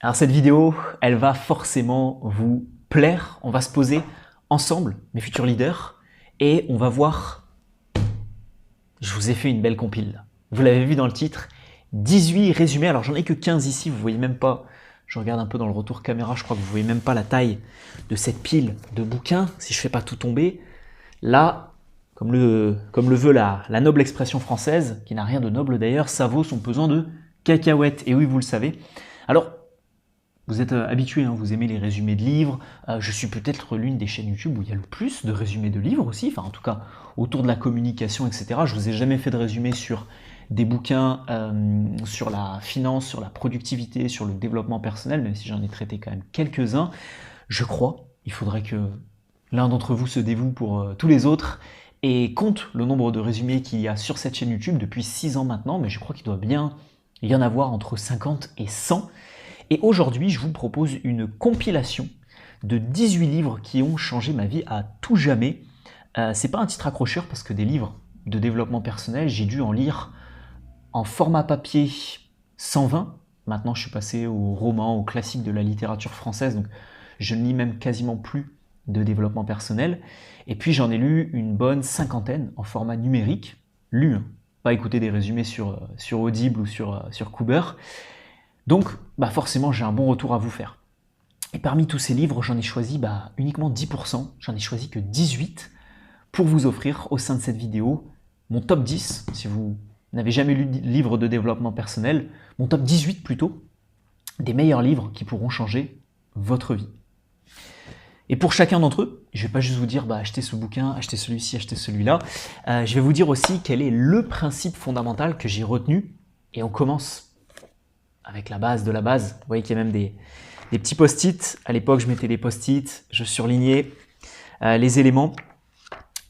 Alors cette vidéo, elle va forcément vous plaire. On va se poser ensemble, mes futurs leaders, et on va voir... Je vous ai fait une belle compile. Vous l'avez vu dans le titre, 18 résumés. Alors j'en ai que 15 ici, vous voyez même pas. Je regarde un peu dans le retour caméra, je crois que vous voyez même pas la taille de cette pile de bouquins, si je fais pas tout tomber. Là, comme le veut la noble expression française, qui n'a rien de noble d'ailleurs, ça vaut son pesant de cacahuètes. Et oui, vous le savez. Alors, vous êtes habitués, hein, vous aimez les résumés de livres. Je suis peut-être l'une des chaînes YouTube où il y a le plus de résumés de livres aussi, enfin en tout cas autour de la communication, etc. Je vous ai jamais fait de résumé sur des bouquins sur la finance, sur la productivité, sur le développement personnel, même si j'en ai traité quand même quelques-uns. Je crois, il faudrait que l'un d'entre vous se dévoue pour tous les autres et compte le nombre de résumés qu'il y a sur cette chaîne YouTube depuis 6 ans maintenant, mais je crois qu'il doit bien y en avoir entre 50 et 100. Et aujourd'hui, je vous propose une compilation de 18 livres qui ont changé ma vie à tout jamais. C'est pas un titre accrocheur parce que des livres de développement personnel, j'ai dû en lire en format papier 120. Maintenant, je suis passé au roman, au classique de la littérature française, donc je ne lis même quasiment plus de développement personnel. Et puis, j'en ai lu une bonne cinquantaine en format numérique, lu, hein, pas écouter des résumés sur Audible ou sur Cooper. Donc, forcément, j'ai un bon retour à vous faire. Et parmi tous ces livres, j'en ai choisi uniquement 10%, j'en ai choisi que 18 pour vous offrir au sein de cette vidéo mon top 10, si vous n'avez jamais lu de livre de développement personnel, mon top 18 plutôt, des meilleurs livres qui pourront changer votre vie. Et pour chacun d'entre eux, je ne vais pas juste vous dire achetez ce bouquin, achetez celui-ci, achetez celui-là, je vais vous dire aussi quel est le principe fondamental que j'ai retenu, et on commence avec la base de la base. Vous voyez qu'il y a même des petits post-it. À l'époque, je mettais des post-it, je surlignais les éléments.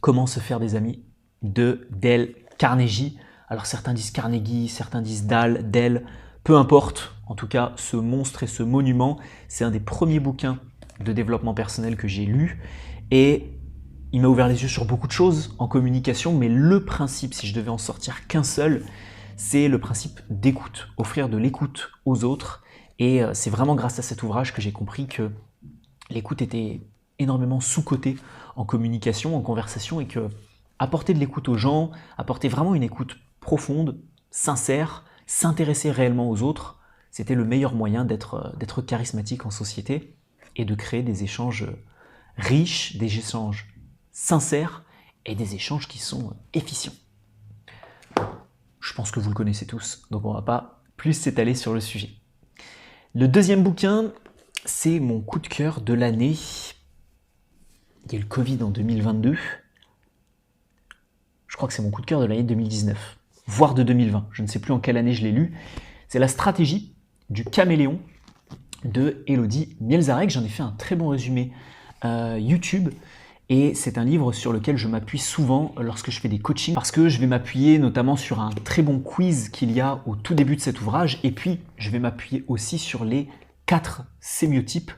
Comment se faire des amis de Dale Carnegie. Alors certains disent Carnegie, certains disent Dale, peu importe. En tout cas, ce monstre et ce monument, c'est un des premiers bouquins de développement personnel que j'ai lu. Et il m'a ouvert les yeux sur beaucoup de choses en communication, mais le principe, si je devais en sortir qu'un seul, c'est le principe d'écoute, offrir de l'écoute aux autres. Et c'est vraiment grâce à cet ouvrage que j'ai compris que l'écoute était énormément sous-cotée en communication, en conversation, et que apporter de l'écoute aux gens, apporter vraiment une écoute profonde, sincère, s'intéresser réellement aux autres, c'était le meilleur moyen d'être charismatique en société et de créer des échanges riches, des échanges sincères et des échanges qui sont efficients. Je pense que vous le connaissez tous, donc on ne va pas plus s'étaler sur le sujet. Le deuxième bouquin, c'est mon coup de cœur de l'année. Il y a eu le Covid en 2022. Je crois que c'est mon coup de cœur de l'année 2019, voire de 2020. Je ne sais plus en quelle année je l'ai lu. C'est La stratégie du caméléon de Elodie Mielzarek. J'en ai fait un très bon résumé YouTube. Et c'est un livre sur lequel je m'appuie souvent lorsque je fais des coachings parce que je vais m'appuyer notamment sur un très bon quiz qu'il y a au tout début de cet ouvrage et puis je vais m'appuyer aussi sur les 4 sémiotypes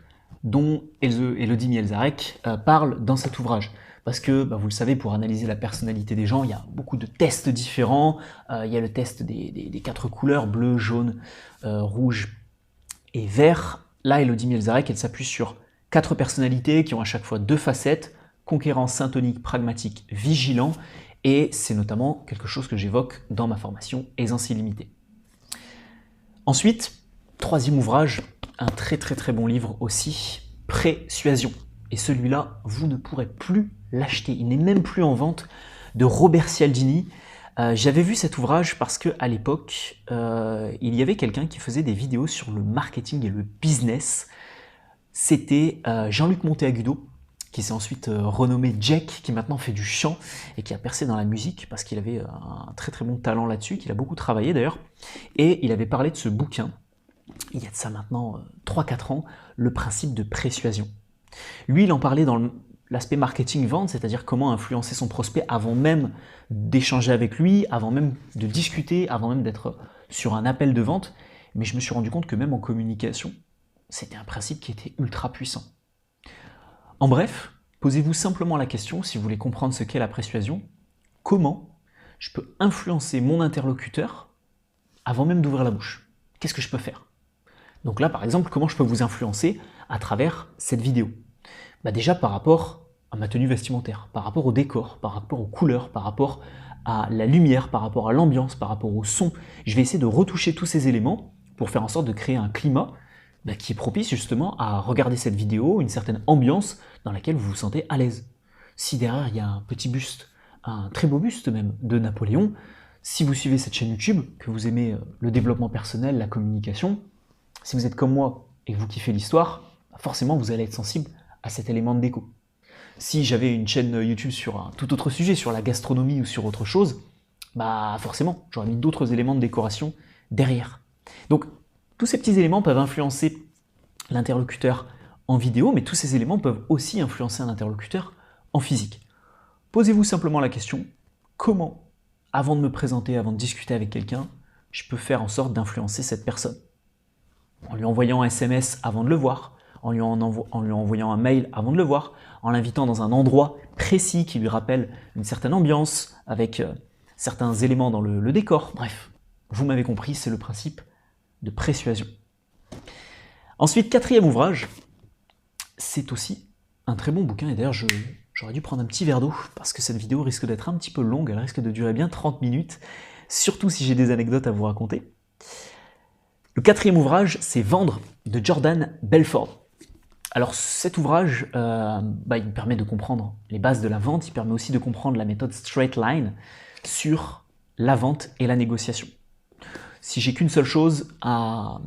dont Elodie Mielzarek parle dans cet ouvrage. Parce que, vous le savez, pour analyser la personnalité des gens, il y a beaucoup de tests différents. Il y a le test des 4 couleurs, bleu, jaune, rouge et vert. Là, Elodie Mielzarek, elle s'appuie sur 4 personnalités qui ont à chaque fois 2 facettes, conquérant, syntonique, pragmatique, vigilant, et c'est notamment quelque chose que j'évoque dans ma formation Aisance illimitée. Ensuite, troisième ouvrage, un très bon livre aussi, Persuasion. Et celui-là, vous ne pourrez plus l'acheter, il n'est même plus en vente, de Robert Cialdini. J'avais vu cet ouvrage parce qu'à l'époque, il y avait quelqu'un qui faisait des vidéos sur le marketing et le business. C'était Jean-Luc Monteagudo, qui s'est ensuite renommé Jack, qui maintenant fait du chant et qui a percé dans la musique parce qu'il avait un très bon talent là-dessus, qu'il a beaucoup travaillé d'ailleurs. Et il avait parlé de ce bouquin, il y a de ça maintenant 3-4 ans, le principe de persuasion. Lui, il en parlait dans l'aspect marketing-vente, c'est-à-dire comment influencer son prospect avant même d'échanger avec lui, avant même de discuter, avant même d'être sur un appel de vente. Mais je me suis rendu compte que même en communication, c'était un principe qui était ultra puissant. En bref, posez-vous simplement la question, si vous voulez comprendre ce qu'est la persuasion, comment je peux influencer mon interlocuteur avant même d'ouvrir la bouche? Qu'est-ce que je peux faire? Donc là, par exemple, comment je peux vous influencer à travers cette vidéo? Déjà par rapport à ma tenue vestimentaire, par rapport au décor, par rapport aux couleurs, par rapport à la lumière, par rapport à l'ambiance, par rapport au son. Je vais essayer de retoucher tous ces éléments pour faire en sorte de créer un climat qui est propice justement à regarder cette vidéo, une certaine ambiance dans laquelle vous vous sentez à l'aise. Si derrière il y a un petit buste, un très beau buste même, de Napoléon, si vous suivez cette chaîne YouTube, que vous aimez le développement personnel, la communication, si vous êtes comme moi et que vous kiffez l'histoire, forcément vous allez être sensible à cet élément de déco. Si j'avais une chaîne YouTube sur un tout autre sujet, sur la gastronomie ou sur autre chose, forcément, j'aurais mis d'autres éléments de décoration derrière. Donc, tous ces petits éléments peuvent influencer l'interlocuteur en vidéo, mais tous ces éléments peuvent aussi influencer un interlocuteur en physique. Posez-vous simplement la question, comment, avant de me présenter, avant de discuter avec quelqu'un, je peux faire en sorte d'influencer cette personne? En lui envoyant un SMS avant de le voir, en lui envoyant un mail avant de le voir, en l'invitant dans un endroit précis qui lui rappelle une certaine ambiance, avec certains éléments dans le décor. Bref, vous m'avez compris, c'est le principe de persuasion. Ensuite, quatrième ouvrage, c'est aussi un très bon bouquin, et d'ailleurs j'aurais dû prendre un petit verre d'eau, parce que cette vidéo risque d'être un petit peu longue, elle risque de durer bien 30 minutes, surtout si j'ai des anecdotes à vous raconter. Le quatrième ouvrage, c'est Vendre de Jordan Belfort. Alors cet ouvrage, il me permet de comprendre les bases de la vente, il permet aussi de comprendre la méthode Straight Line sur la vente et la négociation. Si j'ai qu'une seule chose à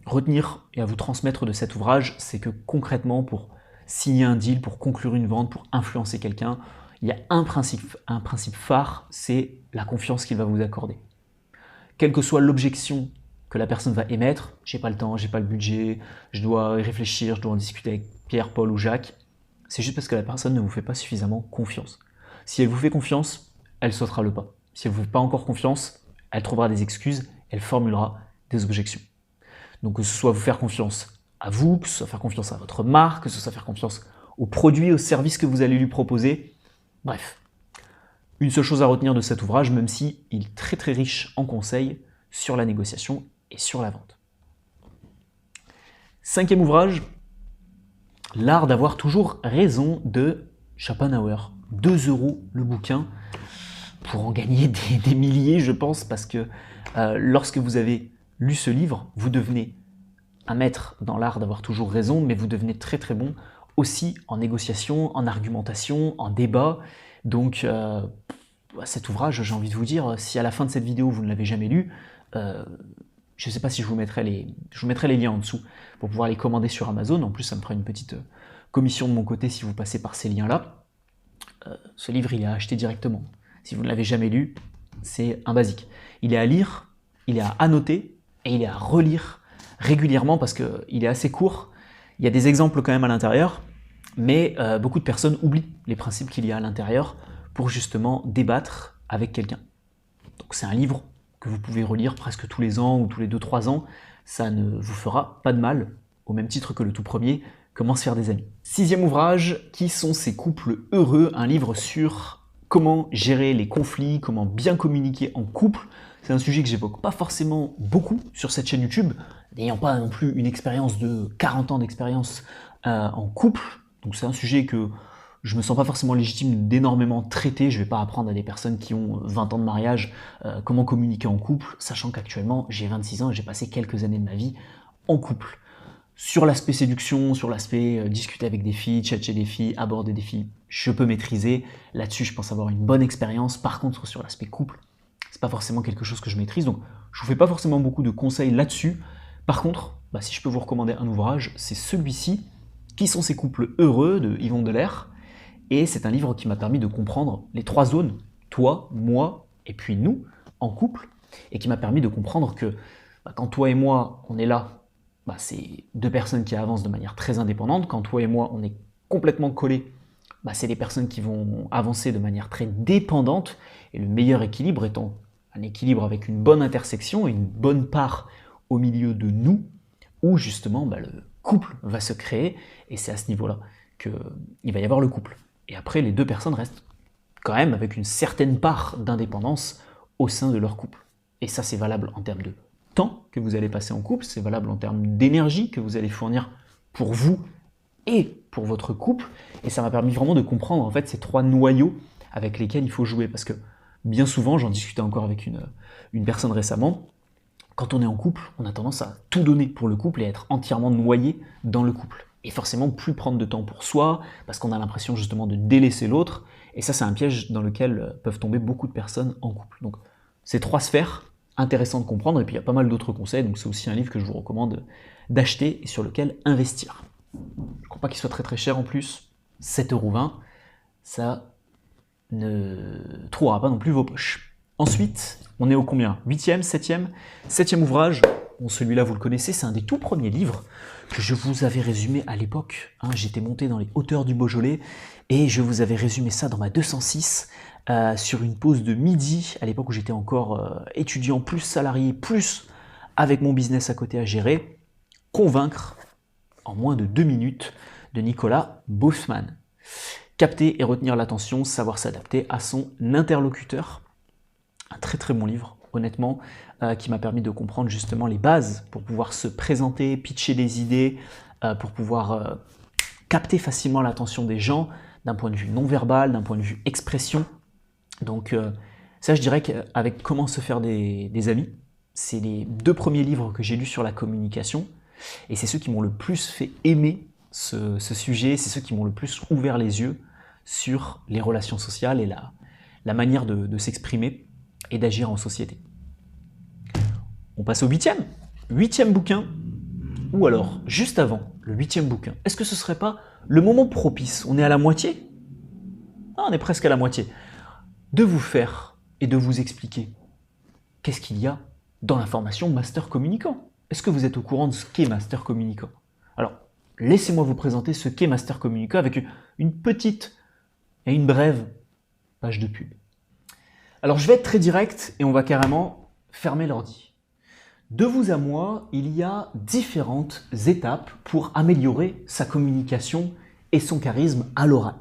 retenir et à vous transmettre de cet ouvrage, c'est que concrètement, pour signer un deal, pour conclure une vente, pour influencer quelqu'un, il y a un principe phare, c'est la confiance qu'il va vous accorder. Quelle que soit l'objection que la personne va émettre, j'ai pas le temps, j'ai pas le budget, je dois y réfléchir, je dois en discuter avec Pierre, Paul ou Jacques, c'est juste parce que la personne ne vous fait pas suffisamment confiance. Si elle vous fait confiance, elle sautera le pas. Si elle ne vous fait pas encore confiance, elle trouvera des excuses, elle formulera des objections. Donc que ce soit vous faire confiance à vous, que ce soit faire confiance à votre marque, que ce soit faire confiance aux produits, aux services que vous allez lui proposer, bref. Une seule chose à retenir de cet ouvrage, même si il est très très riche en conseils sur la négociation et sur la vente. Cinquième ouvrage, L'art d'avoir toujours raison de Schopenhauer. 2 € le bouquin, pour en gagner des milliers, je pense, parce que lorsque vous avez lu ce livre, vous devenez un maître dans l'art d'avoir toujours raison, mais vous devenez très très bon aussi en négociation, en argumentation, en débat. Donc cet ouvrage, j'ai envie de vous dire, si à la fin de cette vidéo vous ne l'avez jamais lu, je ne sais pas si je vous mettrai les liens en dessous pour pouvoir les commander sur Amazon. En plus, ça me fera une petite commission de mon côté si vous passez par ces liens-là. Ce livre, il est à acheter directement. Si vous ne l'avez jamais lu, c'est un basique. Il est à lire, il est à annoter et il est à relire régulièrement parce qu'il est assez court. Il y a des exemples quand même à l'intérieur, mais beaucoup de personnes oublient les principes qu'il y a à l'intérieur pour justement débattre avec quelqu'un. Donc c'est un livre que vous pouvez relire presque tous les ans ou tous les 2-3 ans, ça ne vous fera pas de mal, au même titre que le tout premier, Comment se faire des amis. 6e ouvrage, Qui sont ces couples heureux, un livre sur comment gérer les conflits, comment bien communiquer en couple. C'est un sujet que j'évoque pas forcément beaucoup sur cette chaîne YouTube, n'ayant pas non plus une expérience de 40 ans d'expérience en couple, donc c'est un sujet que je me sens pas forcément légitime d'énormément traiter. Je vais pas apprendre à des personnes qui ont 20 ans de mariage comment communiquer en couple, sachant qu'actuellement j'ai 26 ans et j'ai passé quelques années de ma vie en couple. Sur l'aspect séduction, sur l'aspect discuter avec des filles, tchatcher des filles, aborder des filles, je peux maîtriser. Là-dessus, je pense avoir une bonne expérience. Par contre, sur l'aspect couple, c'est pas forcément quelque chose que je maîtrise, donc je vous fais pas forcément beaucoup de conseils là-dessus. Par contre, si je peux vous recommander un ouvrage, c'est celui-ci, Qui sont ces couples heureux, de Yvon Delair. Et c'est un livre qui m'a permis de comprendre les 3 zones, toi, moi et puis nous, en couple, et qui m'a permis de comprendre que quand toi et moi, on est là, c'est 2 personnes qui avancent de manière très indépendante. Quand toi et moi, on est complètement collés, c'est des personnes qui vont avancer de manière très dépendante, et le meilleur équilibre étant un équilibre avec une bonne intersection et une bonne part au milieu de nous, où justement le couple va se créer, et c'est à ce niveau-là qu'il va y avoir le couple. Et après, les 2 personnes restent quand même avec une certaine part d'indépendance au sein de leur couple. Et ça, c'est valable en termes de temps que vous allez passer en couple, c'est valable en termes d'énergie que vous allez fournir pour vous et pour votre couple. Et ça m'a permis vraiment de comprendre en fait ces 3 noyaux avec lesquels il faut jouer. Parce que bien souvent, j'en discutais encore avec une personne récemment, quand on est en couple, on a tendance à tout donner pour le couple et à être entièrement noyé dans le couple. Et forcément, plus prendre de temps pour soi, parce qu'on a l'impression justement de délaisser l'autre. Et ça, c'est un piège dans lequel peuvent tomber beaucoup de personnes en couple. Donc, ces 3 sphères, intéressant de comprendre. Et puis, il y a pas mal d'autres conseils. Donc, c'est aussi un livre que je vous recommande d'acheter et sur lequel investir. Je ne crois pas qu'il soit très très cher en plus. 7,20 €. Ça ne trouvera pas non plus vos poches. Ensuite, on est au combien? 8e, 7e? 7e ouvrage. Bon, celui-là, vous le connaissez, c'est un des tout premiers livres que je vous avais résumé à l'époque. J'étais monté dans les hauteurs du Beaujolais et je vous avais résumé ça dans ma 206 sur une pause de midi, à l'époque où j'étais encore étudiant, plus salarié, plus avec mon business à côté à gérer. Convaincre en moins de 2 minutes de Nicolas Baussmann. Capter et retenir l'attention, savoir s'adapter à son interlocuteur. Un très très bon livre, honnêtement, qui m'a permis de comprendre justement les bases pour pouvoir se présenter, pitcher des idées, pour pouvoir capter facilement l'attention des gens d'un point de vue non verbal, d'un point de vue expression. Donc ça, je dirais qu'avec Comment se faire des amis, c'est les 2 premiers livres que j'ai lus sur la communication et c'est ceux qui m'ont le plus fait aimer ce sujet, c'est ceux qui m'ont le plus ouvert les yeux sur les relations sociales et la manière de s'exprimer et d'agir en société. On passe au 8e bouquin, ou alors juste avant le 8e bouquin. Est-ce que ce serait pas le moment propice? On est à la moitié? On est presque à la moitié. De vous faire et de vous expliquer qu'est-ce qu'il y a dans la formation Master Communicant. Est-ce que vous êtes au courant de ce qu'est Master Communicant? Alors, laissez-moi vous présenter ce qu'est Master Communicant avec une petite et une brève page de pub. Alors je vais être très direct et on va carrément fermer l'ordi. De vous à moi, il y a différentes étapes pour améliorer sa communication et son charisme à l'oral.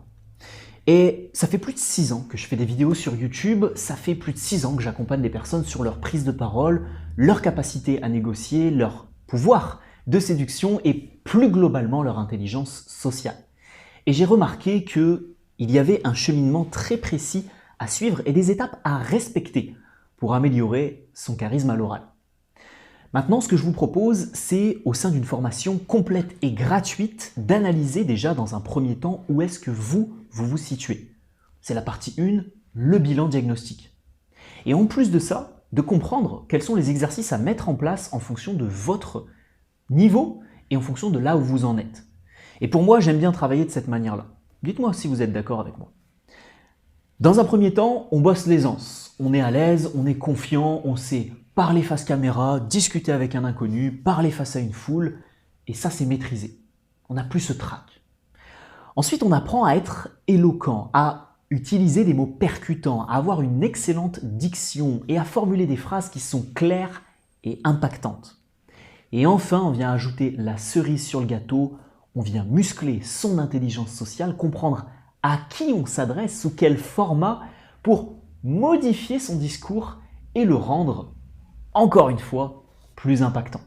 Et ça fait plus de 6 ans que je fais des vidéos sur YouTube, ça fait plus de 6 ans que j'accompagne les personnes sur leur prise de parole, leur capacité à négocier, leur pouvoir de séduction et plus globalement leur intelligence sociale. Et j'ai remarqué qu'il y avait un cheminement très précis à suivre et des étapes à respecter pour améliorer son charisme à l'oral. Maintenant, ce que je vous propose, c'est au sein d'une formation complète et gratuite d'analyser déjà dans un premier temps où est-ce que vous vous situez. C'est la partie 1, le bilan diagnostique. Et en plus de ça, de comprendre quels sont les exercices à mettre en place en fonction de votre niveau et en fonction de là où vous en êtes. Et pour moi, j'aime bien travailler de cette manière-là. Dites-moi si vous êtes d'accord avec moi. Dans un premier temps, on bosse l'aisance. On est à l'aise, on est confiant, on sait parler face caméra, discuter avec un inconnu, parler face à une foule, et ça c'est maîtrisé. On n'a plus ce trac. Ensuite, on apprend à être éloquent, à utiliser des mots percutants, à avoir une excellente diction et à formuler des phrases qui sont claires et impactantes. Et enfin, on vient ajouter la cerise sur le gâteau, on vient muscler son intelligence sociale, comprendre à qui on s'adresse, sous quel format, pour modifier son discours et le rendre, encore une fois, plus impactant.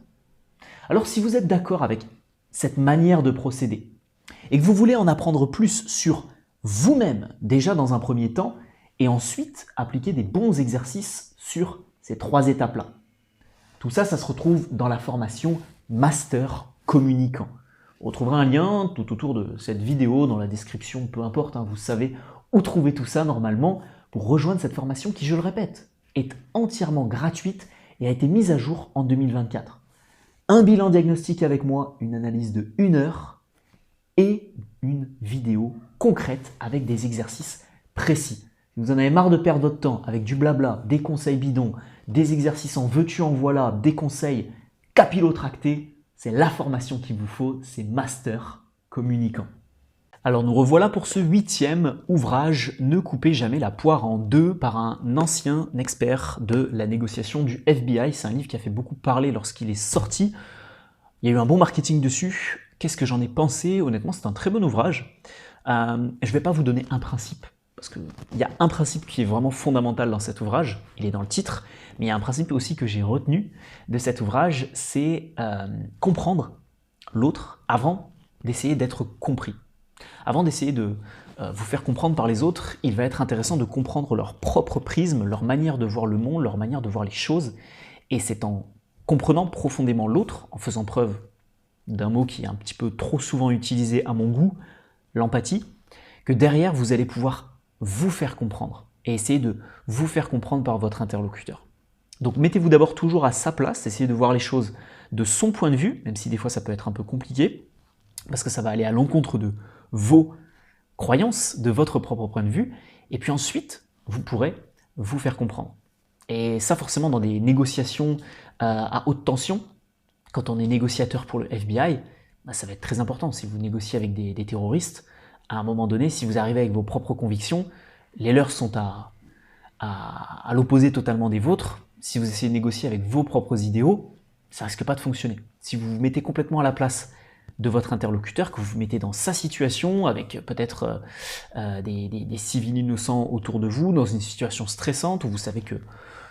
Alors si vous êtes d'accord avec cette manière de procéder et que vous voulez en apprendre plus sur vous-même déjà dans un premier temps et ensuite appliquer des bons exercices sur ces 3 étapes-là. Tout ça, ça se retrouve dans la formation Master Communicant. On retrouvera un lien tout autour de cette vidéo, dans la description, peu importe, vous savez où trouver tout ça normalement pour rejoindre cette formation qui, je le répète, est entièrement gratuite et a été mise à jour en 2024. Un bilan diagnostique avec moi, une analyse de 1 heure et une vidéo concrète avec des exercices précis. Si vous en avez marre de perdre votre temps avec du blabla, des conseils bidons, des exercices en veux-tu en voilà, des conseils capillotractés, c'est la formation qu'il vous faut, c'est Master Communicant. Alors nous revoilà pour ce 8e ouvrage, Ne coupez jamais la poire en 2, par un ancien expert de la négociation du FBI. C'est un livre qui a fait beaucoup parler lorsqu'il est sorti. Il y a eu un bon marketing dessus. Qu'est-ce que j'en ai pensé? Honnêtement, c'est un très bon ouvrage. Je ne vais pas vous donner un principe, parce qu'il y a un principe qui est vraiment fondamental dans cet ouvrage, il est dans le titre, mais il y a un principe aussi que j'ai retenu de cet ouvrage, c'est comprendre l'autre avant d'essayer d'être compris. Avant d'essayer de vous faire comprendre par les autres, il va être intéressant de comprendre leur propre prisme, leur manière de voir le monde, leur manière de voir les choses, et c'est en comprenant profondément l'autre, en faisant preuve d'un mot qui est un petit peu trop souvent utilisé à mon goût, l'empathie, que derrière vous allez pouvoir vous faire comprendre et essayer de vous faire comprendre par votre interlocuteur. Donc mettez-vous d'abord toujours à sa place, essayez de voir les choses de son point de vue, même si des fois ça peut être un peu compliqué, parce que ça va aller à l'encontre de vos croyances, de votre propre point de vue, et puis ensuite vous pourrez vous faire comprendre. Et ça forcément dans des négociations à haute tension, quand on est négociateur pour le FBI, bah, ça va être très important. Si vous négociez avec des terroristes, à un moment donné, si vous arrivez avec vos propres convictions, les leurs sont à l'opposé totalement des vôtres. Si vous essayez de négocier avec vos propres idéaux, ça risque pas de fonctionner. Si vous vous mettez complètement à la place de votre interlocuteur, que vous vous mettez dans sa situation, avec peut-être des civils innocents autour de vous, dans une situation stressante, où vous savez que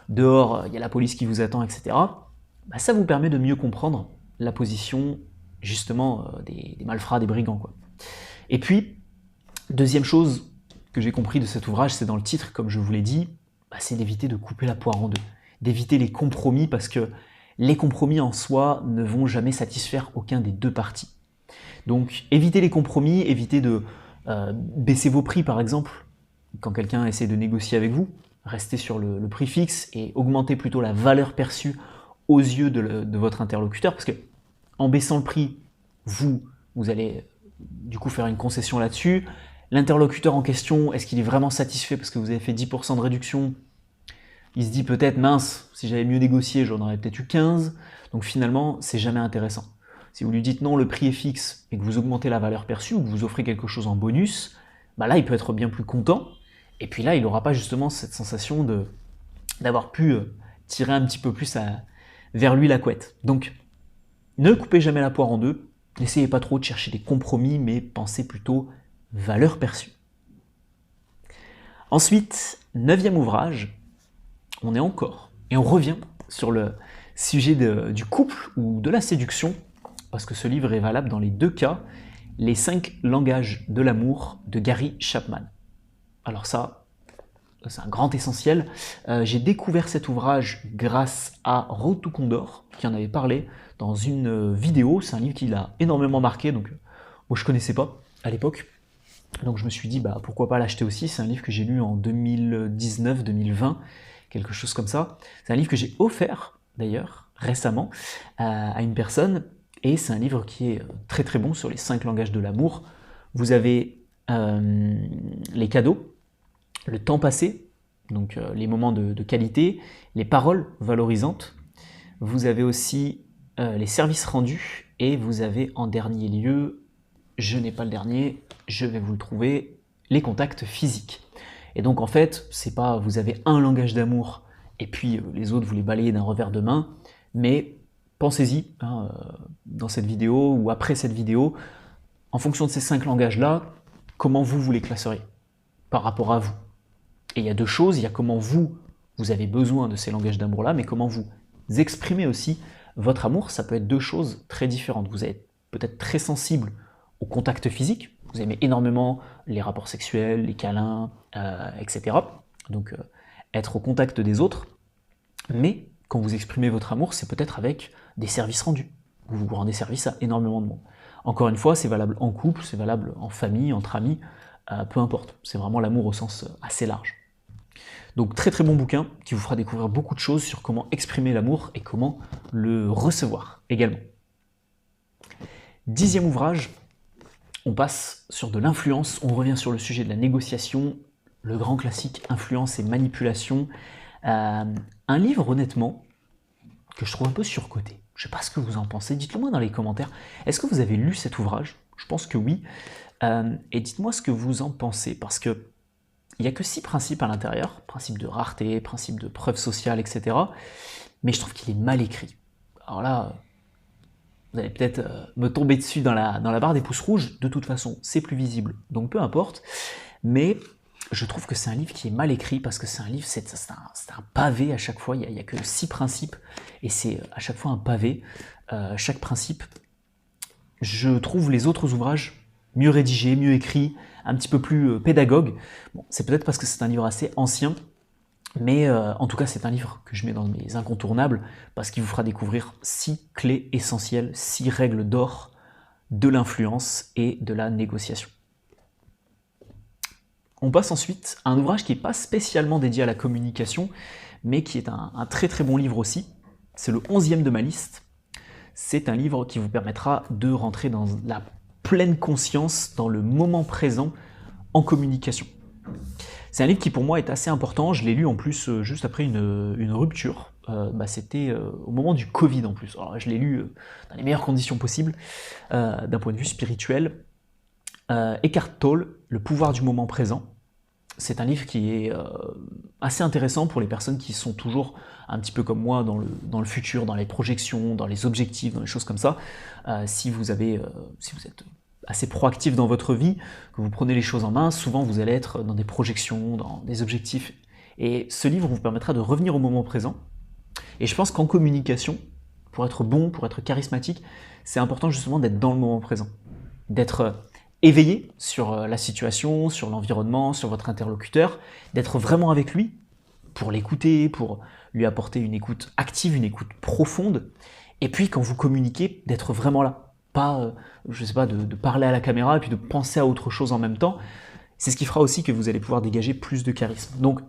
dehors, il y a la police qui vous attend, etc., bah, ça vous permet de mieux comprendre la position, justement, des malfrats, des brigands, quoi. Et puis, deuxième chose que j'ai compris de cet ouvrage, c'est dans le titre, comme je vous l'ai dit, bah, c'est d'éviter de couper la poire en deux, d'éviter les compromis, parce que les compromis en soi ne vont jamais satisfaire aucun des deux parties. Donc évitez les compromis, évitez de baisser vos prix par exemple, quand quelqu'un essaie de négocier avec vous, restez sur le prix fixe et augmentez plutôt la valeur perçue aux yeux de votre interlocuteur, parce que en baissant le prix, vous allez du coup faire une concession là-dessus. L'interlocuteur en question, est-ce qu'il est vraiment satisfait parce que vous avez fait 10% de réduction? Il se dit peut-être, mince, si j'avais mieux négocié, j'en aurais peut-être eu 15. Donc finalement, c'est jamais intéressant. Si vous lui dites non, le prix est fixe, et que vous augmentez la valeur perçue, ou que vous offrez quelque chose en bonus, bah là, il peut être bien plus content. Et puis là, il n'aura pas justement cette sensation d'avoir pu tirer un petit peu plus vers lui la couette. Donc, ne coupez jamais la poire en deux. N'essayez pas trop de chercher des compromis, mais pensez plutôt valeur perçue. Ensuite, 9e ouvrage, on est encore, et on revient sur le sujet du couple ou de la séduction, parce que ce livre est valable dans les deux cas, les 5 langages de l'amour de Gary Chapman. Alors ça, c'est un grand essentiel. J'ai découvert cet ouvrage grâce à Road to Condor, qui en avait parlé dans une vidéo. C'est un livre qui l'a énormément marqué, donc moi je connaissais pas à l'époque. Donc je me suis dit, bah, pourquoi pas l'acheter aussi. C'est un livre que j'ai lu en 2019-2020, quelque chose comme ça. C'est un livre que j'ai offert, d'ailleurs, récemment, à une personne. Et c'est un livre qui est très très bon sur les 5 langages de l'amour. Vous avez les cadeaux, le temps passé, donc les moments de qualité, les paroles valorisantes. Vous avez aussi les services rendus. Et vous avez en dernier lieu, je n'ai pas le dernier, je vais vous le trouver, les contacts physiques. Et donc en fait, c'est pas vous avez un langage d'amour et puis les autres vous les balayez d'un revers de main, mais pensez-y hein, dans cette vidéo ou après cette vidéo, en fonction de ces 5 langages-là, comment vous les classeriez par rapport à vous. Et il y a deux choses, il y a comment vous avez besoin de ces langages d'amour-là, mais comment vous exprimez aussi votre amour, ça peut être deux choses très différentes. Vous êtes peut-être très sensible au contact physique, vous aimez énormément les rapports sexuels, les câlins, etc. Donc être au contact des autres, mais quand vous exprimez votre amour, c'est peut-être avec des services rendus. Vous rendez service à énormément de monde. Encore une fois, c'est valable en couple, c'est valable en famille, entre amis, peu importe. C'est vraiment l'amour au sens assez large. Donc très très bon bouquin qui vous fera découvrir beaucoup de choses sur comment exprimer l'amour et comment le recevoir également. 10e ouvrage, on passe sur de l'influence, on revient sur le sujet de la négociation, le grand classique influence et manipulation. Un livre honnêtement que je trouve un peu surcoté. Je ne sais pas ce que vous en pensez, dites-le moi dans les commentaires. Est-ce que vous avez lu cet ouvrage? Je pense que oui. Et dites-moi ce que vous en pensez, parce que il n'y a que 6 principes à l'intérieur, principe de rareté, principe de preuve sociale, etc. Mais je trouve qu'il est mal écrit. Alors là, vous allez peut-être me tomber dessus dans la barre des pouces rouges. De toute façon, c'est plus visible, donc peu importe. Mais je trouve que c'est un livre qui est mal écrit parce que c'est un livre, c'est un pavé à chaque fois. Il y a que 6 principes et c'est à chaque fois un pavé. Chaque principe, je trouve les autres ouvrages mieux rédigés, mieux écrits, un petit peu plus pédagogues. Bon, c'est peut-être parce que c'est un livre assez ancien, mais en tout cas c'est un livre que je mets dans mes incontournables parce qu'il vous fera découvrir 6 clés essentielles, 6 règles d'or de l'influence et de la négociation. On passe ensuite à un ouvrage qui n'est pas spécialement dédié à la communication, mais qui est un très très bon livre aussi. C'est le 11e de ma liste. C'est un livre qui vous permettra de rentrer dans la pleine conscience, dans le moment présent en communication. C'est un livre qui pour moi est assez important, je l'ai lu en plus juste après une rupture, c'était au moment du Covid en plus. Alors je l'ai lu dans les meilleures conditions possibles, d'un point de vue spirituel. Eckhart Tolle, Le pouvoir du moment présent. C'est un livre qui est assez intéressant pour les personnes qui sont toujours un petit peu comme moi dans le futur, dans les projections, dans les objectifs, dans les choses comme ça. Si vous êtes assez proactif dans votre vie, que vous prenez les choses en main, souvent vous allez être dans des projections, dans des objectifs. Et ce livre vous permettra de revenir au moment présent. Et je pense qu'en communication, pour être bon, pour être charismatique, c'est important justement d'être dans le moment présent, d'être éveillé sur la situation, sur l'environnement, sur votre interlocuteur, d'être vraiment avec lui pour l'écouter, pour lui apporter une écoute active, une écoute profonde, et puis quand vous communiquez, d'être vraiment là. Pas, de parler à la caméra et puis de penser à autre chose en même temps. C'est ce qui fera aussi que vous allez pouvoir dégager plus de charisme. Donc,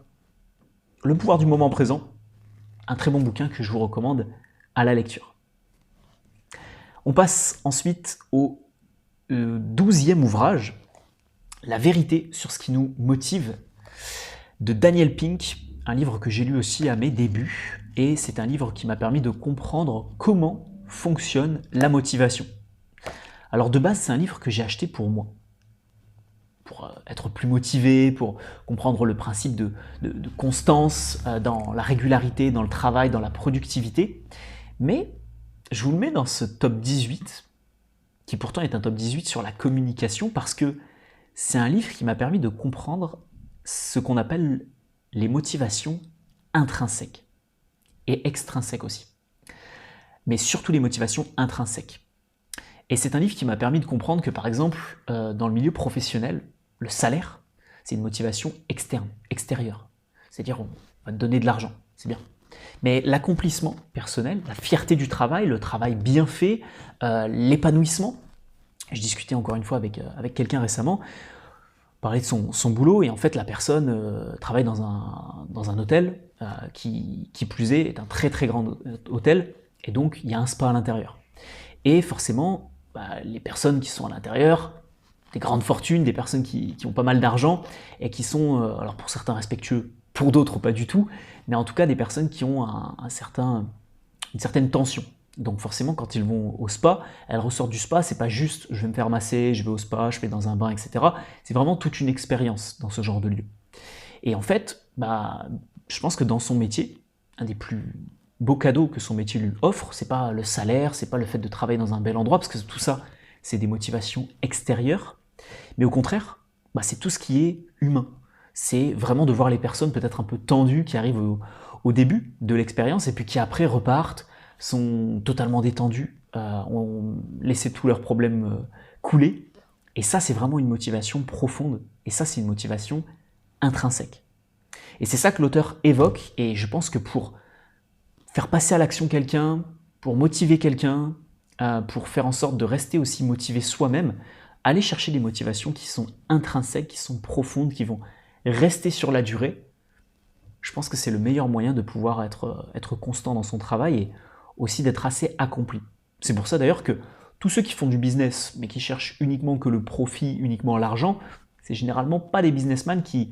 Le pouvoir du moment présent, un très bon bouquin que je vous recommande à la lecture. On passe ensuite au 12e ouvrage, La vérité sur ce qui nous motive, de Daniel Pink, un livre que j'ai lu aussi à mes débuts, et c'est un livre qui m'a permis de comprendre comment fonctionne la motivation. Alors de base, c'est un livre que j'ai acheté pour moi, pour être plus motivé, pour comprendre le principe de constance dans la régularité, dans le travail, dans la productivité. Mais je vous le mets dans ce top 18, qui pourtant est un top 18 sur la communication, parce que c'est un livre qui m'a permis de comprendre ce qu'on appelle les motivations intrinsèques et extrinsèques aussi. Mais surtout les motivations intrinsèques. Et c'est un livre qui m'a permis de comprendre que, par exemple, dans le milieu professionnel, le salaire, c'est une motivation externe, extérieure. C'est-à-dire, on va te donner de l'argent, c'est bien. Mais l'accomplissement personnel, la fierté du travail, le travail bien fait, l'épanouissement. Je discutais encore une fois avec quelqu'un récemment, parlait de son boulot, et en fait, la personne travaille dans un hôtel qui plus est un très très grand hôtel, et donc il y a un spa à l'intérieur. Et forcément, les personnes qui sont à l'intérieur, des grandes fortunes, des personnes qui ont pas mal d'argent et qui sont, alors pour certains respectueux, pour d'autres pas du tout, mais en tout cas des personnes qui ont une certaine tension. Donc forcément, quand ils vont au spa, elles ressortent du spa, c'est pas juste je vais me faire masser, je vais au spa, je vais dans un bain, etc. C'est vraiment toute une expérience dans ce genre de lieu. Et en fait, je pense que dans son métier, un des plus beaux cadeaux que son métier lui offre, c'est pas le salaire, c'est pas le fait de travailler dans un bel endroit, parce que tout ça, c'est des motivations extérieures, mais au contraire, c'est tout ce qui est humain. C'est vraiment de voir les personnes peut-être un peu tendues qui arrivent au début de l'expérience et puis qui après repartent, sont totalement détendues, ont laissé tous leurs problèmes couler. Et ça, c'est vraiment une motivation profonde. Et ça, c'est une motivation intrinsèque. Et c'est ça que l'auteur évoque. Et je pense que pour faire passer à l'action quelqu'un, pour motiver quelqu'un, pour faire en sorte de rester aussi motivé soi-même, aller chercher des motivations qui sont intrinsèques, qui sont profondes, qui vont rester sur la durée, je pense que c'est le meilleur moyen de pouvoir être constant dans son travail et aussi d'être assez accompli. C'est pour ça d'ailleurs que tous ceux qui font du business, mais qui cherchent uniquement que le profit, uniquement l'argent, c'est généralement pas des businessmen qui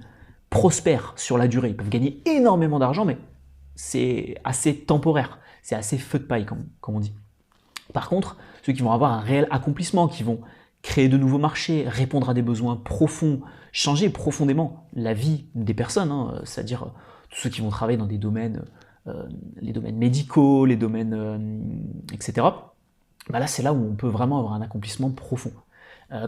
prospèrent sur la durée. Ils peuvent gagner énormément d'argent, mais c'est assez temporaire, c'est assez feu de paille, comme on dit. Par contre, ceux qui vont avoir un réel accomplissement, qui vont créer de nouveaux marchés, répondre à des besoins profonds, changer profondément la vie des personnes, c'est-à-dire tous ceux qui vont travailler dans des domaines, les domaines médicaux, les domaines, etc. Là, c'est là où on peut vraiment avoir un accomplissement profond.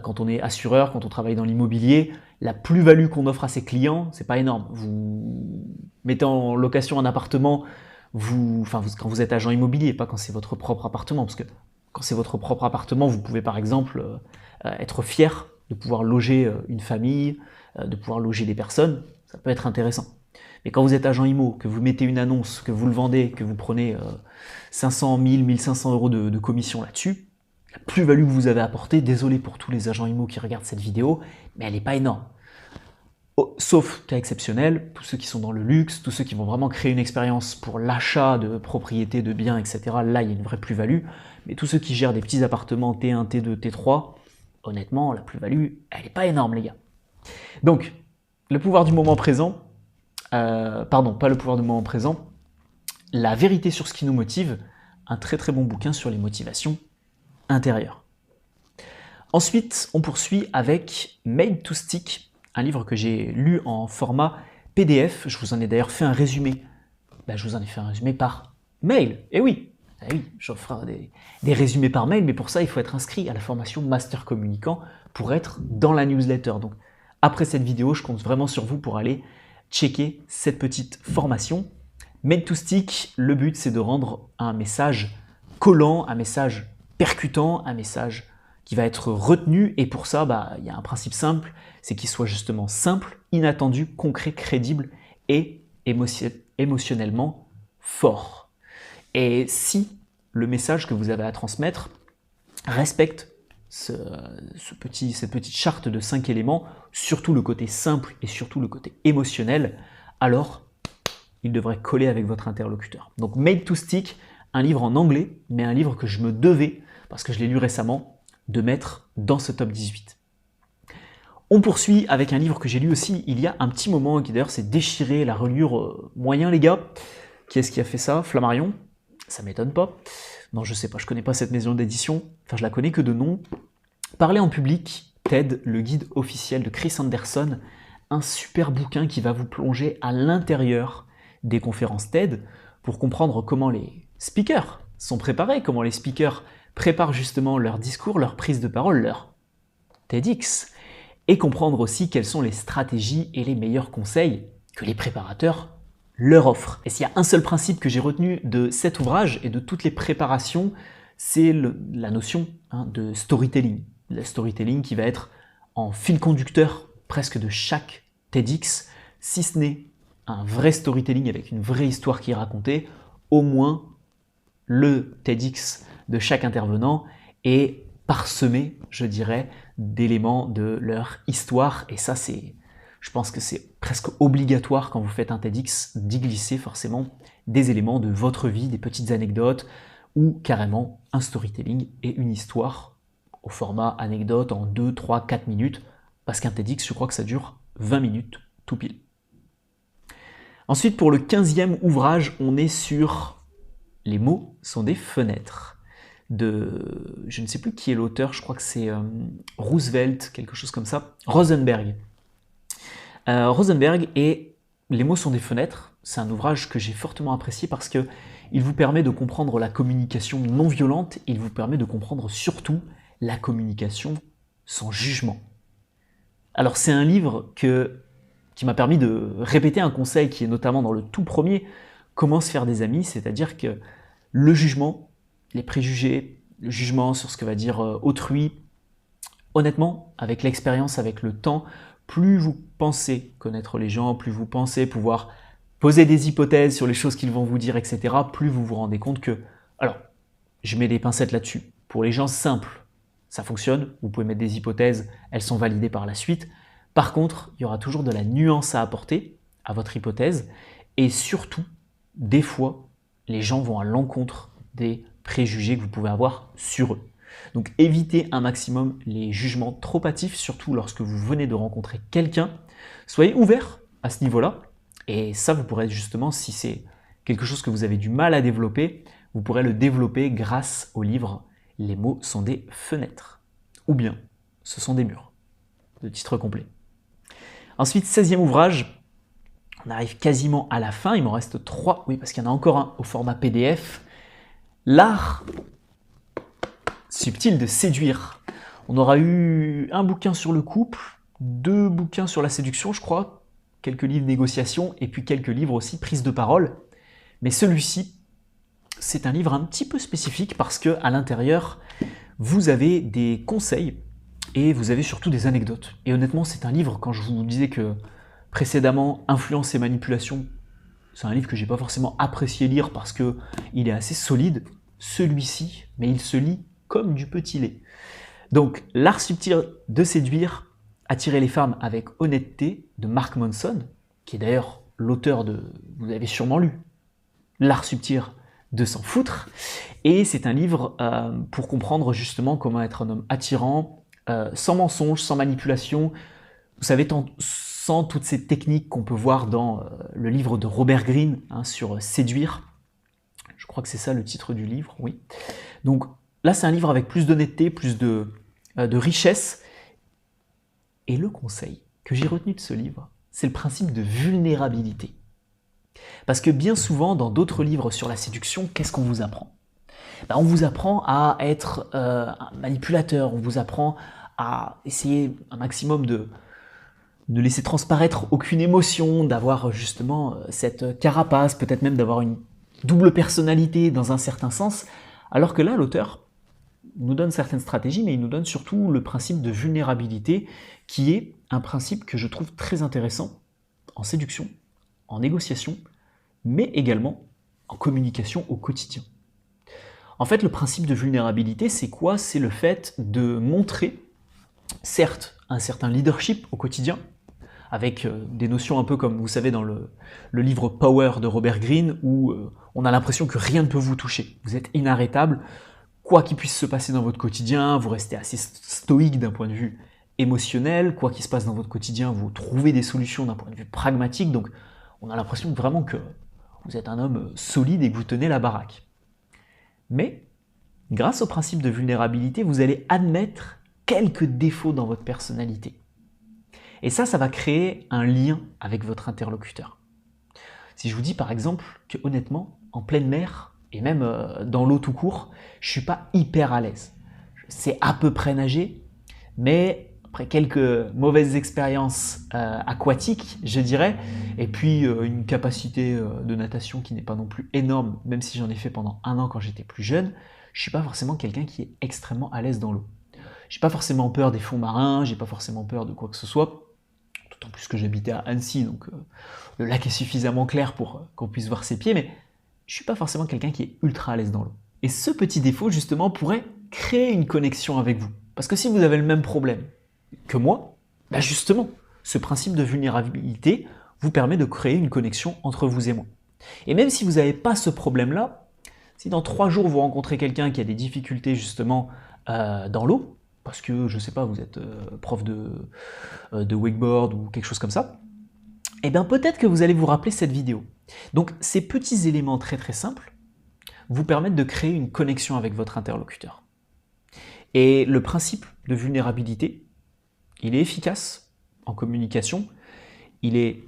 Quand on est assureur, quand on travaille dans l'immobilier, la plus-value qu'on offre à ses clients, c'est pas énorme. Vous mettez en location un appartement, quand vous êtes agent immobilier, pas quand c'est votre propre appartement, parce que quand c'est votre propre appartement, vous pouvez par exemple être fier de pouvoir loger une famille, de pouvoir loger des personnes, ça peut être intéressant. Mais quand vous êtes agent IMO, que vous mettez une annonce, que vous le vendez, que vous prenez 500, 1000, 1500 euros de commission là-dessus, la plus-value que vous avez apportée, désolé pour tous les agents IMO qui regardent cette vidéo, mais elle n'est pas énorme. Sauf cas exceptionnel, tous ceux qui sont dans le luxe, tous ceux qui vont vraiment créer une expérience pour l'achat de propriétés, de biens, etc. Là, il y a une vraie plus-value. Mais tous ceux qui gèrent des petits appartements T1, T2, T3, honnêtement, la plus-value, elle n'est pas énorme, les gars. Donc, le pouvoir du moment présent, pardon, pas le pouvoir du moment présent, la vérité sur ce qui nous motive, un très très bon bouquin sur les motivations intérieures. Ensuite, on poursuit avec Made to Stick, un livre que j'ai lu en format PDF. Je vous en ai d'ailleurs fait un résumé. Je vous en ai fait un résumé par mail. Et oui, j'offre des résumés par mail, mais pour ça, il faut être inscrit à la formation Master Communicant pour être dans la newsletter. Donc, après cette vidéo, je compte vraiment sur vous pour aller checker cette petite formation. Made to Stick, le but, c'est de rendre un message collant, un message percutant, un message qui va être retenu, et pour ça, il y a un principe simple, c'est qu'il soit justement simple, inattendu, concret, crédible et émotionnellement fort. Et si le message que vous avez à transmettre respecte cette petite charte de 5 éléments, surtout le côté simple et surtout le côté émotionnel, alors il devrait coller avec votre interlocuteur. Donc Made to Stick, un livre en anglais, mais un livre que je me devais, parce que je l'ai lu récemment, de mettre dans ce top 18. On poursuit avec un livre que j'ai lu aussi il y a un petit moment, qui d'ailleurs s'est déchiré, la reliure moyen les gars. Qui est-ce qui a fait ça? Flammarion? Ça m'étonne pas. Non, je sais pas, je connais pas cette maison d'édition, enfin je la connais que de nom. Parler en public, TED, le guide officiel de Chris Anderson, un super bouquin qui va vous plonger à l'intérieur des conférences TED pour comprendre comment les speakers sont préparés, comment les speakers préparent justement leur discours, leur prise de parole, leur TEDx, et comprendre aussi quelles sont les stratégies et les meilleurs conseils que les préparateurs leur offrent. Et s'il y a un seul principe que j'ai retenu de cet ouvrage et de toutes les préparations, c'est la notion de storytelling. Le storytelling qui va être en fil conducteur presque de chaque TEDx, si ce n'est un vrai storytelling avec une vraie histoire qui est racontée, au moins le TEDx de chaque intervenant est parsemé, je dirais, d'éléments de leur histoire. Et ça, je pense que c'est presque obligatoire quand vous faites un TEDx d'y glisser forcément des éléments de votre vie, des petites anecdotes ou carrément un storytelling et une histoire au format anecdote en 2, 3, 4 minutes, parce qu'un TEDx, je crois que ça dure 20 minutes tout pile. Ensuite, pour le 15e ouvrage, on est sur Les mots sont des fenêtres. Je ne sais plus qui est l'auteur, je crois que c'est Roosevelt, quelque chose comme ça, Rosenberg. Rosenberg et Les mots sont des fenêtres, c'est un ouvrage que j'ai fortement apprécié parce qu'il vous permet de comprendre la communication non violente, il vous permet de comprendre surtout la communication sans jugement. Alors c'est un livre qui m'a permis de répéter un conseil qui est notamment dans le tout premier, Comment se faire des amis, c'est-à-dire que le jugement, les préjugés, le jugement sur ce que va dire autrui, honnêtement, avec l'expérience, avec le temps, plus vous pensez connaître les gens, plus vous pensez pouvoir poser des hypothèses sur les choses qu'ils vont vous dire, etc., plus vous vous rendez compte que... Alors, je mets des pincettes là-dessus. Pour les gens simples, ça fonctionne, vous pouvez mettre des hypothèses, elles sont validées par la suite. Par contre, il y aura toujours de la nuance à apporter à votre hypothèse, et surtout, des fois, les gens vont à l'encontre des préjugés que vous pouvez avoir sur eux. Donc évitez un maximum les jugements trop hâtifs, surtout lorsque vous venez de rencontrer quelqu'un. Soyez ouvert à ce niveau-là, et ça vous pourrez justement, si c'est quelque chose que vous avez du mal à développer, vous pourrez le développer grâce au livre « Les mots sont des fenêtres » ou bien « Ce sont des murs », le titre complet. Ensuite, 16e ouvrage, on arrive quasiment à la fin, il m'en reste 3, oui parce qu'il y en a encore un au format PDF. L'art subtil de séduire. On aura eu un bouquin sur le couple, 2 bouquins sur la séduction, je crois, quelques livres négociation, et puis quelques livres aussi prise de parole. Mais celui-ci, c'est un livre un petit peu spécifique parce que à l'intérieur, vous avez des conseils et vous avez surtout des anecdotes. Et honnêtement, c'est un livre, quand je vous disais que précédemment, Influence et manipulation, c'est un livre que j'ai pas forcément apprécié lire parce que il est assez solide. Celui-ci, mais il se lit comme du petit lait. Donc, L'art subtil de séduire, attirer les femmes avec honnêteté, de Mark Manson, qui est d'ailleurs l'auteur de, vous avez sûrement lu, L'art subtil de s'en foutre. Et c'est un livre pour comprendre justement comment être un homme attirant, sans mensonge, sans manipulation. Vous savez, sans toutes ces techniques qu'on peut voir dans le livre de Robert Greene sur séduire. Je crois que c'est ça le titre du livre, oui. Donc là, c'est un livre avec plus d'honnêteté, plus de richesse. Et le conseil que j'ai retenu de ce livre, c'est le principe de vulnérabilité. Parce que bien souvent, dans d'autres livres sur la séduction, qu'est-ce qu'on vous apprend? On vous apprend à être un manipulateur, on vous apprend à essayer un maximum de ne laisser transparaître aucune émotion, d'avoir justement cette carapace, peut-être même d'avoir une double personnalité dans un certain sens, alors que là, l'auteur nous donne certaines stratégies, mais il nous donne surtout le principe de vulnérabilité, qui est un principe que je trouve très intéressant en séduction, en négociation, mais également en communication au quotidien. En fait, le principe de vulnérabilité, c'est quoi? C'est le fait de montrer, certes, un certain leadership au quotidien, avec des notions un peu comme, vous savez, dans le livre Power de Robert Greene, où on a l'impression que rien ne peut vous toucher. Vous êtes inarrêtable, quoi qu'il puisse se passer dans votre quotidien, vous restez assez stoïque d'un point de vue émotionnel, quoi qu'il se passe dans votre quotidien, vous trouvez des solutions d'un point de vue pragmatique, donc on a l'impression vraiment que vous êtes un homme solide et que vous tenez la baraque. Mais, grâce au principe de vulnérabilité, vous allez admettre quelques défauts dans votre personnalité. Et ça va créer un lien avec votre interlocuteur. Si je vous dis par exemple que honnêtement, en pleine mer, et même dans l'eau tout court, je ne suis pas hyper à l'aise. Je sais à peu près nager, mais après quelques mauvaises expériences aquatiques, je dirais, et puis une capacité de natation qui n'est pas non plus énorme, même si j'en ai fait pendant 1 an quand j'étais plus jeune, je ne suis pas forcément quelqu'un qui est extrêmement à l'aise dans l'eau. J'ai pas forcément peur des fonds marins, j'ai pas forcément peur de quoi que ce soit, d'autant plus que j'habitais à Annecy, donc le lac est suffisamment clair pour qu'on puisse voir ses pieds, mais je suis pas forcément quelqu'un qui est ultra à l'aise dans l'eau. Et ce petit défaut, justement, pourrait créer une connexion avec vous. Parce que si vous avez le même problème que moi, justement, ce principe de vulnérabilité vous permet de créer une connexion entre vous et moi. Et même si vous n'avez pas ce problème-là, si dans 3 jours vous rencontrez quelqu'un qui a des difficultés justement dans l'eau, parce que, je ne sais pas, vous êtes prof de wakeboard ou quelque chose comme ça, eh bien peut-être que vous allez vous rappeler cette vidéo. Donc ces petits éléments très très simples vous permettent de créer une connexion avec votre interlocuteur. Et le principe de vulnérabilité, il est efficace en communication, il est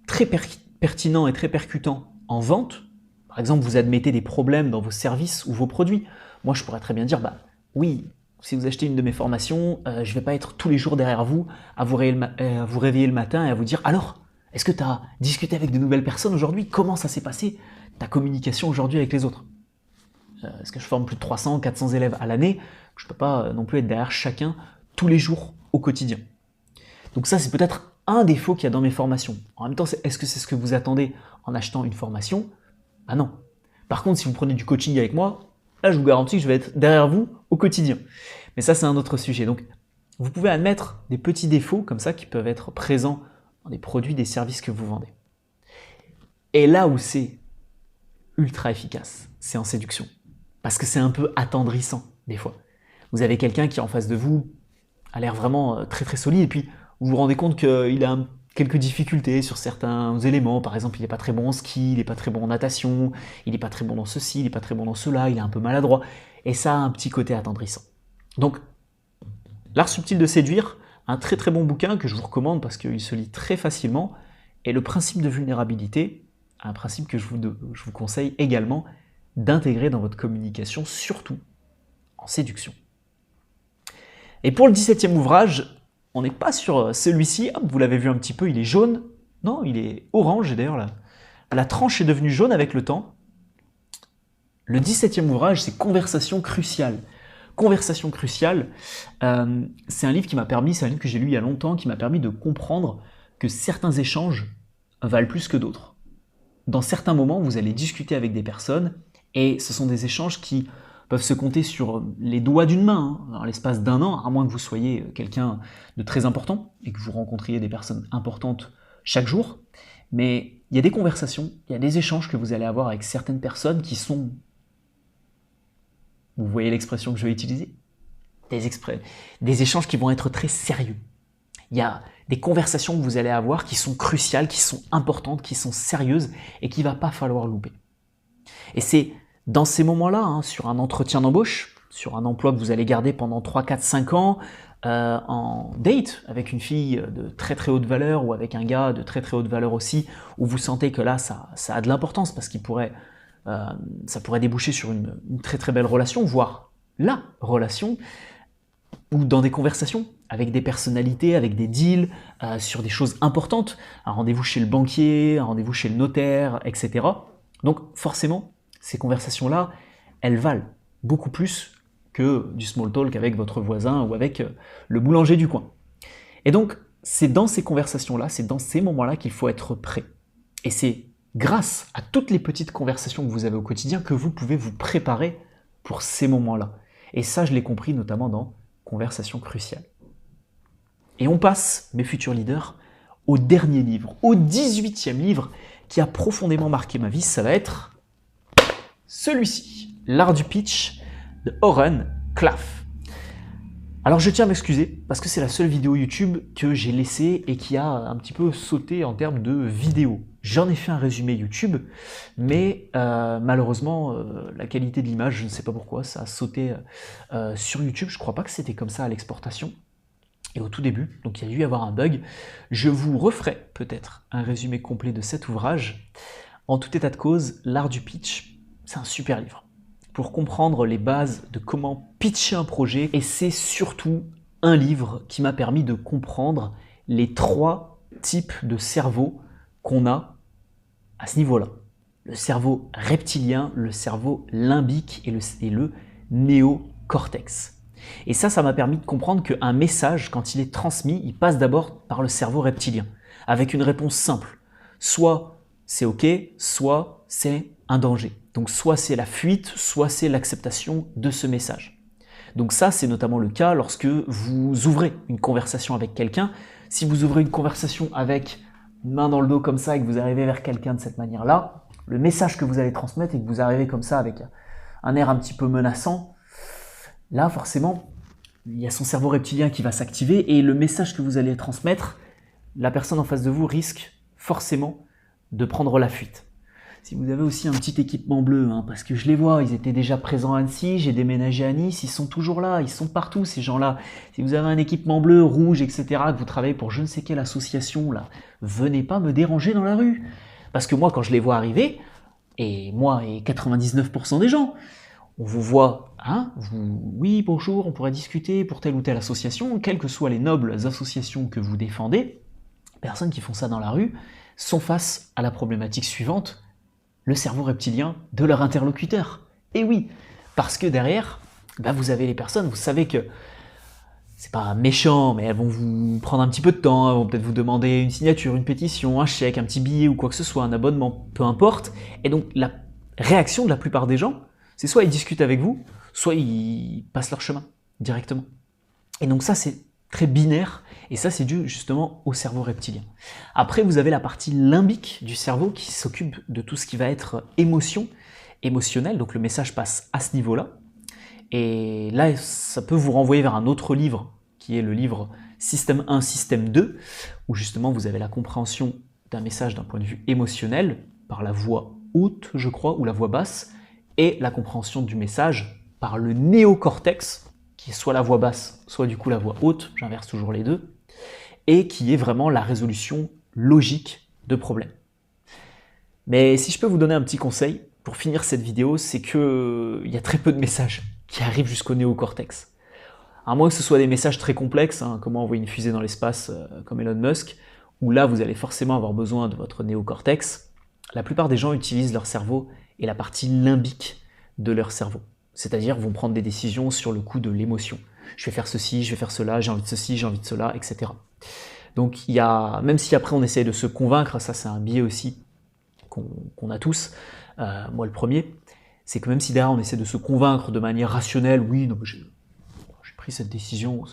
très pertinent et très percutant en vente. Par exemple, vous admettez des problèmes dans vos services ou vos produits. Moi, je pourrais très bien dire, oui, si vous achetez une de mes formations, je ne vais pas être tous les jours derrière vous, à vous réveiller le matin et à vous dire « Alors, est-ce que tu as discuté avec de nouvelles personnes aujourd'hui? Comment ça s'est passé ta communication aujourd'hui avec les autres ?» Est-ce que je forme plus de 300, 400 élèves à l'année? Je ne peux pas non plus être derrière chacun tous les jours au quotidien. Donc ça, c'est peut-être un défaut qu'il y a dans mes formations. En même temps, est-ce que c'est ce que vous attendez en achetant une formation? Non. Par contre, si vous prenez du coaching avec moi, là, je vous garantis que je vais être derrière vous au quotidien. Mais ça, c'est un autre sujet. Donc, vous pouvez admettre des petits défauts comme ça qui peuvent être présents dans des produits, des services que vous vendez. Et là où c'est ultra efficace, c'est en séduction. Parce que c'est un peu attendrissant, des fois. Vous avez quelqu'un qui, en face de vous, a l'air vraiment très très solide, et puis vous vous rendez compte qu'il a quelques difficultés sur certains éléments. Par exemple, il n'est pas très bon en ski, il n'est pas très bon en natation, il n'est pas très bon dans ceci, il n'est pas très bon dans cela, il est un peu maladroit. Et ça a un petit côté attendrissant. Donc, L'art subtil de séduire, un très très bon bouquin que je vous recommande parce qu'il se lit très facilement, et le principe de vulnérabilité, un principe que je vous conseille également d'intégrer dans votre communication, surtout en séduction. Et pour le 17e ouvrage, on n'est pas sur celui-ci, hop, vous l'avez vu un petit peu, il est jaune. Non, il est orange, et d'ailleurs la tranche est devenue jaune avec le temps. Le 17e ouvrage, c'est Conversation cruciale. Conversation cruciale, c'est un livre qui m'a permis, c'est un livre que j'ai lu il y a longtemps, qui m'a permis de comprendre que certains échanges valent plus que d'autres. Dans certains moments, vous allez discuter avec des personnes et ce sont des échanges qui peuvent se compter sur les doigts d'une main, dans l'espace d'un an, à moins que vous soyez quelqu'un de très important et que vous rencontriez des personnes importantes chaque jour. Mais il y a des conversations, il y a des échanges que vous allez avoir avec certaines personnes qui sont... Vous voyez l'expression que je vais utiliser? Des échanges qui vont être très sérieux. Il y a des conversations que vous allez avoir qui sont cruciales, qui sont importantes, qui sont sérieuses et qu'il ne va pas falloir louper. Et c'est dans ces moments-là, sur un entretien d'embauche, sur un emploi que vous allez garder pendant 3, 4, 5 ans, en date avec une fille de très très haute valeur ou avec un gars de très très haute valeur aussi, où vous sentez que là ça a de l'importance parce qu'il pourrait, ça pourrait déboucher sur une très très belle relation, voire la relation, ou dans des conversations avec des personnalités, avec des deals, sur des choses importantes, un rendez-vous chez le banquier, un rendez-vous chez le notaire, etc. Donc forcément, ces conversations-là, elles valent beaucoup plus que du small talk avec votre voisin ou avec le boulanger du coin. Et donc, c'est dans ces conversations-là, c'est dans ces moments-là qu'il faut être prêt. Et c'est grâce à toutes les petites conversations que vous avez au quotidien que vous pouvez vous préparer pour ces moments-là. Et ça, je l'ai compris notamment dans Conversation cruciale. Et on passe, mes futurs leaders, au dernier livre, au 18e livre qui a profondément marqué ma vie, ça va être celui-ci, L'art du pitch de Oren Klaff. Alors je tiens à m'excuser parce que c'est la seule vidéo YouTube que j'ai laissée et qui a un petit peu sauté en termes de vidéo. J'en ai fait un résumé YouTube, mais malheureusement la qualité de l'image, je ne sais pas pourquoi, ça a sauté sur YouTube. Je ne crois pas que c'était comme ça à l'exportation. Et au tout début, donc il y a dû y avoir un bug. Je vous referai peut-être un résumé complet de cet ouvrage. En tout état de cause, L'art du pitch, c'est un super livre pour comprendre les bases de comment pitcher un projet. Et c'est surtout un livre qui m'a permis de comprendre les 3 types de cerveau qu'on a à ce niveau-là. Le cerveau reptilien, le cerveau limbique et le néocortex. Et ça m'a permis de comprendre qu'un message, quand il est transmis, il passe d'abord par le cerveau reptilien, avec une réponse simple. Soit c'est OK, soit c'est un danger. Donc soit c'est la fuite, soit c'est l'acceptation de ce message. Donc ça, c'est notamment le cas lorsque vous ouvrez une conversation avec quelqu'un. Si vous ouvrez une conversation avec une main dans le dos comme ça et que vous arrivez vers quelqu'un de cette manière-là, le message que vous allez transmettre et que vous arrivez comme ça avec un air un petit peu menaçant, là, forcément, il y a son cerveau reptilien qui va s'activer et le message que vous allez transmettre, la personne en face de vous risque forcément de prendre la fuite. Si vous avez aussi un petit équipement bleu, parce que je les vois, ils étaient déjà présents à Annecy, j'ai déménagé à Nice, ils sont toujours là, ils sont partout ces gens-là. Si vous avez un équipement bleu, rouge, etc., que vous travaillez pour je ne sais quelle association, là, venez pas me déranger dans la rue. Parce que moi, quand je les vois arriver, et moi et 99% des gens, on vous voit, oui, bonjour, on pourrait discuter pour telle ou telle association, quelles que soient les nobles associations que vous défendez, les personnes qui font ça dans la rue sont face à la problématique suivante, le cerveau reptilien de leur interlocuteur. Et oui, parce que derrière, vous avez les personnes, vous savez que c'est pas méchant, mais elles vont vous prendre un petit peu de temps, elles vont peut-être vous demander une signature, une pétition, un chèque, un petit billet ou quoi que ce soit, un abonnement, peu importe. Et donc la réaction de la plupart des gens, c'est soit ils discutent avec vous, soit ils passent leur chemin directement. Et donc ça, c'est très binaire, et ça, c'est dû justement au cerveau reptilien. Après, vous avez la partie limbique du cerveau qui s'occupe de tout ce qui va être émotion, émotionnel, donc le message passe à ce niveau-là. Et là, ça peut vous renvoyer vers un autre livre, qui est le livre Système 1, Système 2, où justement vous avez la compréhension d'un message d'un point de vue émotionnel, par la voix haute, je crois, ou la voix basse, et la compréhension du message par le néocortex, qui est soit la voix basse, soit du coup la voix haute, j'inverse toujours les deux, et qui est vraiment la résolution logique de problèmes. Mais si je peux vous donner un petit conseil pour finir cette vidéo, c'est qu'il y a très peu de messages qui arrivent jusqu'au néocortex. À moins que ce soit des messages très complexes, hein, comment envoyer une fusée dans l'espace comme Elon Musk, où là vous allez forcément avoir besoin de votre néocortex, la plupart des gens utilisent leur cerveau et la partie limbique de leur cerveau. C'est-à-dire vont prendre des décisions sur le coup de l'émotion. Je vais faire ceci, je vais faire cela, j'ai envie de ceci, j'ai envie de cela, etc. Donc il y a, même si après on essaye de se convaincre, ça c'est un biais aussi qu'on a tous, moi le premier, c'est que même si derrière on essaie de se convaincre de manière rationnelle, oui, non, j'ai pris cette décision,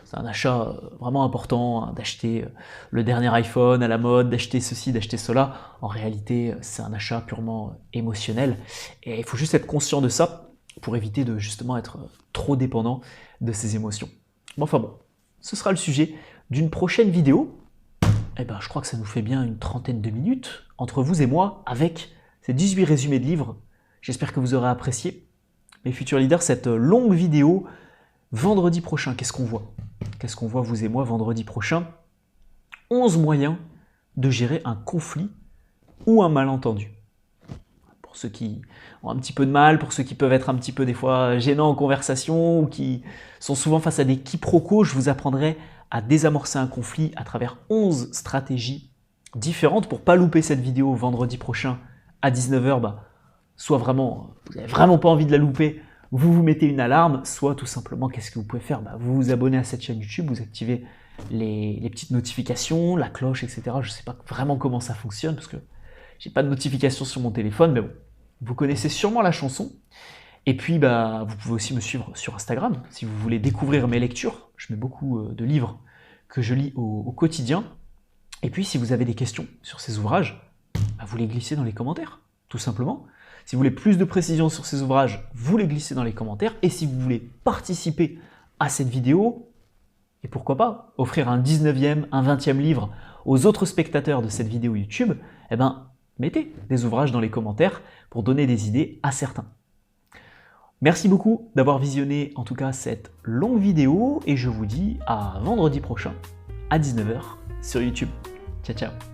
c'est un achat vraiment important, hein, d'acheter le dernier iPhone à la mode, d'acheter ceci, d'acheter cela. En réalité, c'est un achat purement émotionnel. Et il faut juste être conscient de ça pour éviter de justement être trop dépendant de ses émotions. Bon, enfin bon, ce sera le sujet d'une prochaine vidéo. Eh ben, je crois que ça nous fait bien une trentaine de minutes entre vous et moi avec ces 18 résumés de livres. J'espère que vous aurez apprécié. Mes futurs leaders, cette longue vidéo. Vendredi prochain, qu'est-ce qu'on voit? Qu'est-ce qu'on voit, vous et moi, vendredi prochain? 11 moyens de gérer un conflit ou un malentendu. Pour ceux qui ont un petit peu de mal, pour ceux qui peuvent être un petit peu des fois gênants en conversation ou qui sont souvent face à des quiproquos, je vous apprendrai à désamorcer un conflit à travers 11 stratégies différentes pour ne pas louper cette vidéo vendredi prochain à 19h. Soit vraiment, vous n'avez vraiment pas envie de la louper, vous vous mettez une alarme, soit tout simplement, qu'est-ce que vous pouvez faire? Vous vous abonnez à cette chaîne YouTube, vous activez les petites notifications, la cloche, etc. Je ne sais pas vraiment comment ça fonctionne, parce que j'ai pas de notification sur mon téléphone, mais bon, vous connaissez sûrement la chanson. Et puis, vous pouvez aussi me suivre sur Instagram, si vous voulez découvrir mes lectures. Je mets beaucoup de livres que je lis au quotidien. Et puis, si vous avez des questions sur ces ouvrages, vous les glissez dans les commentaires, tout simplement. Si vous voulez plus de précisions sur ces ouvrages, vous les glissez dans les commentaires. Et si vous voulez participer à cette vidéo, et pourquoi pas offrir un 19e, un 20e livre aux autres spectateurs de cette vidéo YouTube, mettez des ouvrages dans les commentaires pour donner des idées à certains. Merci beaucoup d'avoir visionné en tout cas cette longue vidéo et je vous dis à vendredi prochain à 19h sur YouTube. Ciao ciao.